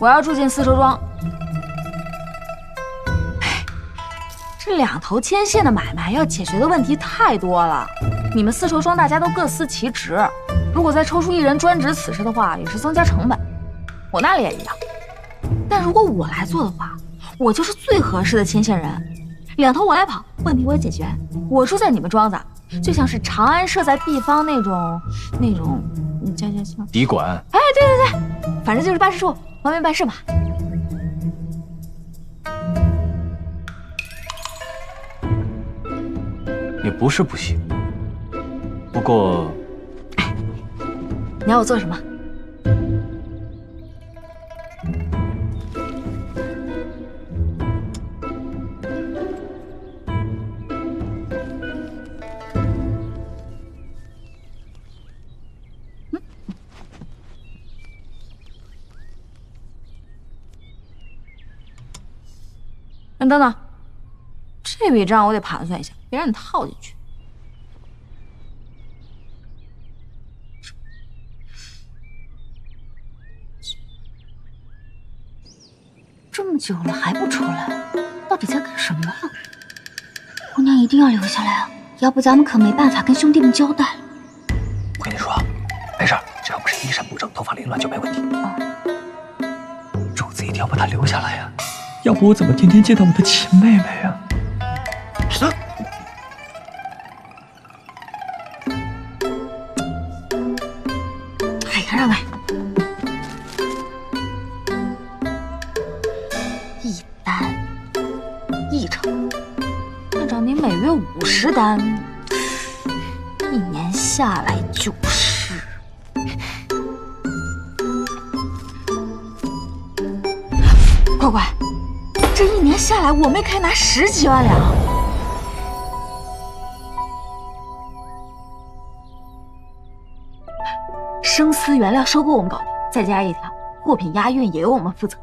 我要住进丝绸庄。这2头牵线的买卖要解决的问题太多了。你们丝绸庄大家都各司其职，如果再抽出1人专职此事的话，也是增加成本。我那里也一样。但如果我来做的话，我就是最合适的牵线人。2头我来跑，问题我也解决。我住在你们庄子，就像是长安设在地方那种叫邸馆。哎，对，反正就是办事处，方便办事嘛。也不是不行，不过，你要我做什么？等等，这笔账我得盘算一下，别让你套进去。这么久了还不出来，到底在干什么啊？姑娘一定要留下来啊，要不咱们可没办法跟兄弟们交代了。我跟你说，没事，只要不是衣衫不整、头发凌乱就没问题。主子一定要把她留下来呀，要不我怎么天天见到我的亲妹妹呀？哎呀，让开！1单1成，店长您每月50单，1年下来就是……乖乖，这1年下来我妹可以拿10几万两。生丝原料收购我们搞定，再加一条，货品押运也由我们负责。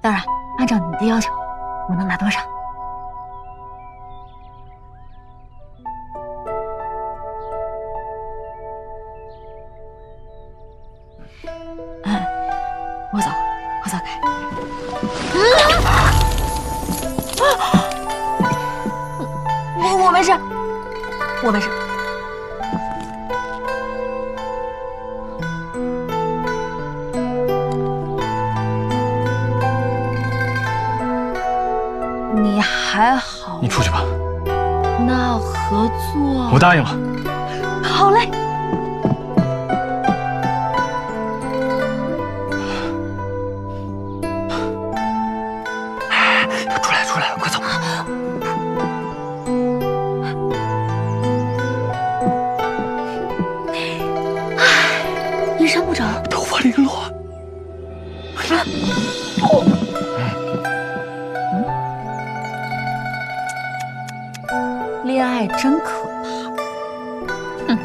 当然，按照你的要求，我能拿多少？我走开。我没事，我没事。你还好？你出去吧。那合作？我答应了。好嘞。出来了，快走！衣衫不整，头发凌乱。恋爱真可怕，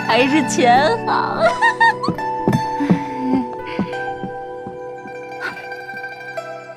还是钱好。